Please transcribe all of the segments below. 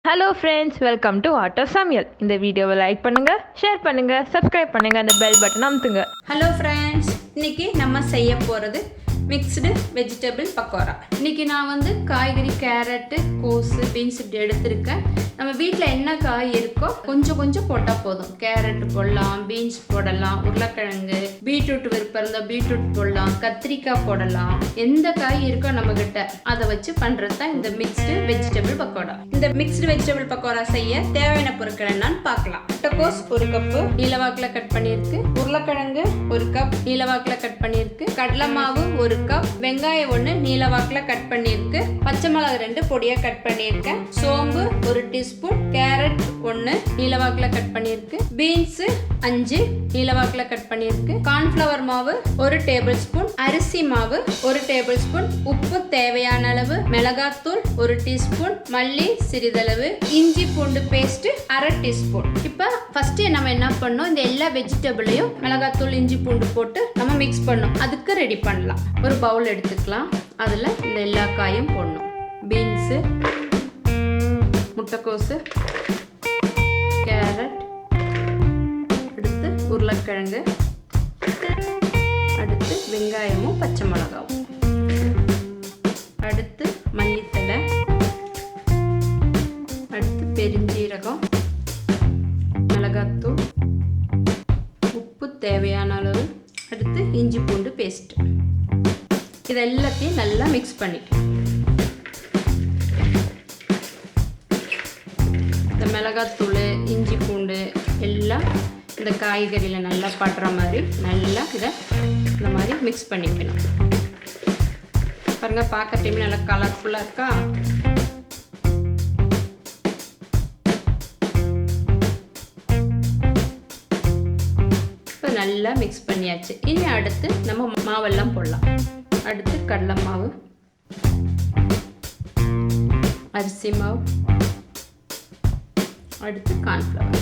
Hello friends, welcome to Art of Samayal. இந்த வீடியோவை like பண்ணுங்க, ஷேர் பண்ணுங்க, சப்ஸ்கிரைப் பண்ணுங்க, அந்த பெல் பட்டன் அமுத்துங்க. Hello friends, இன்னைக்கு நம்ம செய்ய போறது மிக்ஸ்டு வெஜிடபிள் பக்கோரா. இன்னைக்கு நான் வந்து காய்கறி கேரட்டு கோஸு பீன்ஸ் இப்படி எடுத்திருக்கேன். நம்ம வீட்டில் என்ன காய் இருக்கோ கொஞ்சம் கொஞ்சம் போட்டால் போதும். கேரட் போடலாம், பீன்ஸ் போடலாம், உருளைக்கிழங்கு, பீட்ரூட் விருப்பம் இருந்தால் பீட்ரூட் போடலாம், கத்திரிக்காய் போடலாம். எந்த காய் இருக்கோ நம்ம கிட்ட அதை வச்சு பண்றது தான் இந்த மிக்ஸ்டு வெஜிடபிள் பக்கோடா. இந்த மிக்ஸ்டு வெஜிடபிள் பக்கோரா செய்ய தேவையான பொருட்கள் என்னன்னு பார்க்கலாம். முட்டைக்கோஸ் 1 கப்பு நீலவாக்கில் கட் பண்ணியிருக்கு, உருளைக்கிழங்கு 1 கப் நீலவாக்கில் கட் பண்ணியிருக்கு, கடலை மாவு 1 கப், வெங்காயம் 1 நீலவாக்கில் கட் பண்ணியிருக்கு, பச்சை மிளகாய் 2 பொடியா கட் பண்ணியிருக்கேன், சோம்பு 1 டீஸ்பூன், கேரட் 1 நீலவாக்கில் கட் பண்ணியிருக்கு, பீன்ஸ் 5 நீலவாக்கில் கட் பண்ணியிருக்கு, கார்ன்ஃப்ளவர் மாவு 1 டேபிள் ஸ்பூன், அரிசி மாவு 1 டேபிள் ஸ்பூன், உப்பு தேவையான அளவு, மிளகாத்தூள் 1 டீஸ்பூன், மல்லி சிறிதளவு, இஞ்சி பூண்டு பேஸ்ட் 1/2 டீஸ்பூன். இப்போ ஃபர்ஸ்ட் நம்ம என்ன பண்ணோம், இந்த எல்லா வெஜிடபிளையும் மிளகாத்தூள் இஞ்சி பூண்டு போட்டு நம்ம மிக்ஸ் பண்ணோம். அதுக்கு ரெடி பண்ணலாம். ஒரு பவுல் எடுத்துக்கலாம். அதில் இந்த எல்லா காயும் போடணும். பீன்ஸு, முட்டைக்கோஸு, கேரட், அடுத்து உருளைக்கிழங்கு, அடுத்து வெங்காயமும் பச்சை மிளகாவும், அடுத்து மல்லித்தழை, அடுத்து பெருஞ்சீரகம், மிளகாத்தூள், உப்பு தேவையான அளவு, அடுத்து இஞ்சி பூண்டு பேஸ்ட். இது எல்லாத்தையும் நல்லா மிக்ஸ் பண்ணிக்கலாம். இந்த மிளகாத்தூள் இஞ்சி பூண்டு எல்லாம் இந்த காய்கறியில் நல்லா படுற மாதிரி நல்லா இதை இந்த மாதிரி மிக்ஸ் பண்ணிக்கணும். பாருங்கள், பார்க்க டைம் நல்லா கலர்ஃபுல்லாக இருக்கா? இப்போ நல்லா மிக்ஸ் பண்ணியாச்சு. இனி அடுத்து நம்ம மாவெல்லாம் போடலாம். அடுத்து கடலை மாவு, அரிசி மாவு, அடுத்து கார்ன்ஃப்ளவர்.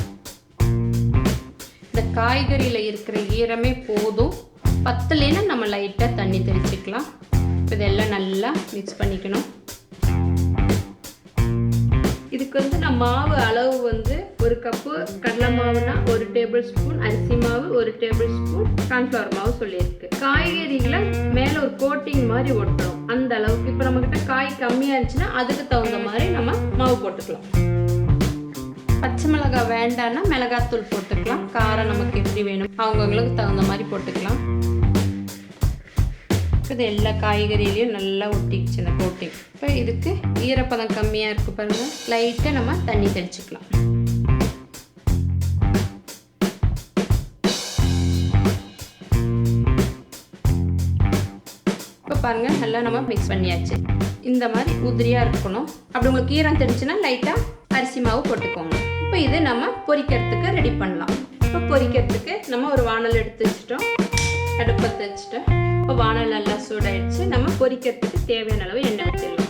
இந்த காய்கறியில் இருக்கிற ஈரமே போதும். பத்தலைன்னா நம்ம லைட்டாக தண்ணி தெளிச்சுக்கலாம். இதெல்லாம் நல்லா மிக்ஸ் பண்ணிக்கணும். இதுக்கு வந்து நான் மாவு அளவு வந்து 1 கப்பு கடலை மாவுனா 1 டேபிள் ஸ்பூன், அரிசி மாவு 1 டேபிள் ஸ்பூன், கார்ன்ஃப்ளவர் மாவு சொல்லியிருக்கு. காய்கறிகளை மேலே ஒரு கோட்டிங் மாதிரி ஒட்டணும் அந்த அளவுக்கு. இப்போ நம்மக்கிட்ட காய் கம்மியாக இருந்துச்சுன்னா அதுக்கு தகுந்த மாதிரி நம்ம மாவு போட்டுக்கலாம். பச்சை மிளகாய் வேண்டான்னா மிளகாத்தூள் போட்டுக்கலாம். காரம் நமக்கு எப்படி வேணும் அவங்கவுங்களுக்கு தகுந்த மாதிரி போட்டுக்கலாம். இது எல்லா காய்கறியிலையும் நல்லா ஒட்டிக்கிச்சு இந்த கோட்டிங். இப்போ இதுக்கு ஈரப்பதம் கம்மியாக இருக்குது பாருங்கள், லைட்டாக நம்ம தண்ணி தெளிச்சுக்கலாம். இப்போ பாருங்கள், நல்லா நம்ம மிக்ஸ் பண்ணியாச்சு. இந்த மாதிரி உதிரியாக இருக்கணும். அப்படி உங்களுக்கு ஈரம் தெரிஞ்சுன்னா லைட்டாக அரிசி மாவு போட்டுக்கோங்க. இப்போ இது நம்ம பொரிக்கிறதுக்கு ரெடி பண்ணலாம். இப்போ பொரிக்கிறதுக்கு நம்ம ஒரு வானல் எடுத்து வச்சுட்டோம், அடுப்பத்தை வச்சுட்டோம். இப்போ வானல் நல்லா சூடாயிடுச்சு. நம்ம பொரிக்கிறதுக்கு தேவையான அளவு எண்ணெய் ஊற்றிடலாம்.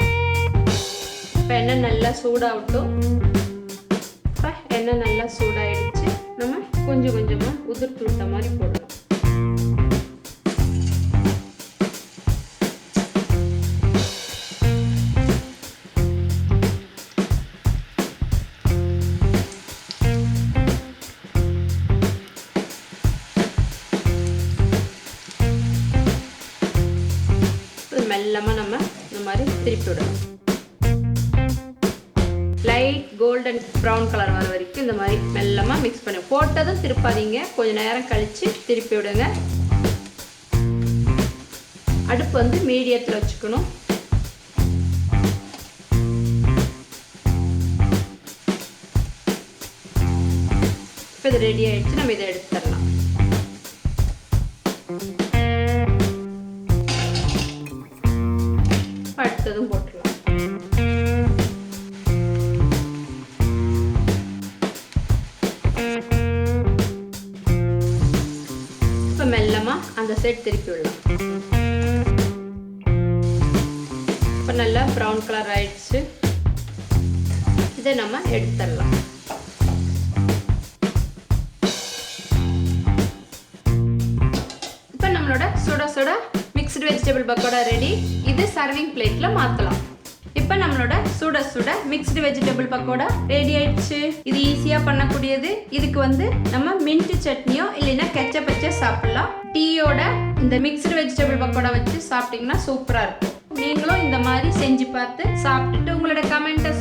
இப்போ எண்ணெய் நல்லா சூடாகட்டும். இப்போ எண்ணெய் நல்லா சூடாயிடுச்சு. நம்ம கொஞ்சம் கொஞ்சமாக உதிர்த்து விட்ட மாதிரி போடலாம். மெல்லமாக நம்ம இந்த மாதிரி திருப்பி விடணும். லைட் கோல்டன் ப்ரௌன் கலர் வர வரைக்கும் இந்த மாதிரி மெல்லமாக மிக்ஸ் பண்ணி போட்டதும் திருப்பாதீங்க. கொஞ்சம் நேரம் கழித்து திருப்பி விடுங்க. அடுப்பு வந்து மீடியத்தில் வச்சுக்கணும். இப்போ இது ரெடி ஆகிடுச்சு. நம்ம இதை எடுத்துடலாம். அடுத்ததும் போட்டுடலாம். இப்போ மெல்லமா அந்த சைட் திருப்பி விடலாம். இப்போ நல்லா ப்ரௌன் கலர் ஆயிடுச்சு. இதை நம்ம எடுத்துடலாம். இப்போ நம்மளோட சுட சுட மிக்ஸ்டு வெஜிடபிள் பக்கோடா ரெடி. இது சர்விங் பிளேட்டில் மாற்றலாம். இப்போ இப்போ நம்மளோட சுட சுட மிக்ஸ்டு வெஜிடபிள் பக்கோடா ரெடி ஆயிடுச்சு. இது ஈஸியாக பண்ணக்கூடியது. இதுக்கு வந்து நம்ம மின்ட் சட்னியோ இல்லைன்னா கெச்சப் வச்சு சாப்பிடலாம். டீயோட இந்த மிக்ஸ்டு வெஜிடபிள் பக்கோடா வச்சு சாப்பிட்டீங்கன்னா சூப்பராக இருக்கும். நீங்களும் இந்த மாதிரி செஞ்சு பார்த்து சாப்பிட்டுட்டு உங்களோட கமெண்ட்டை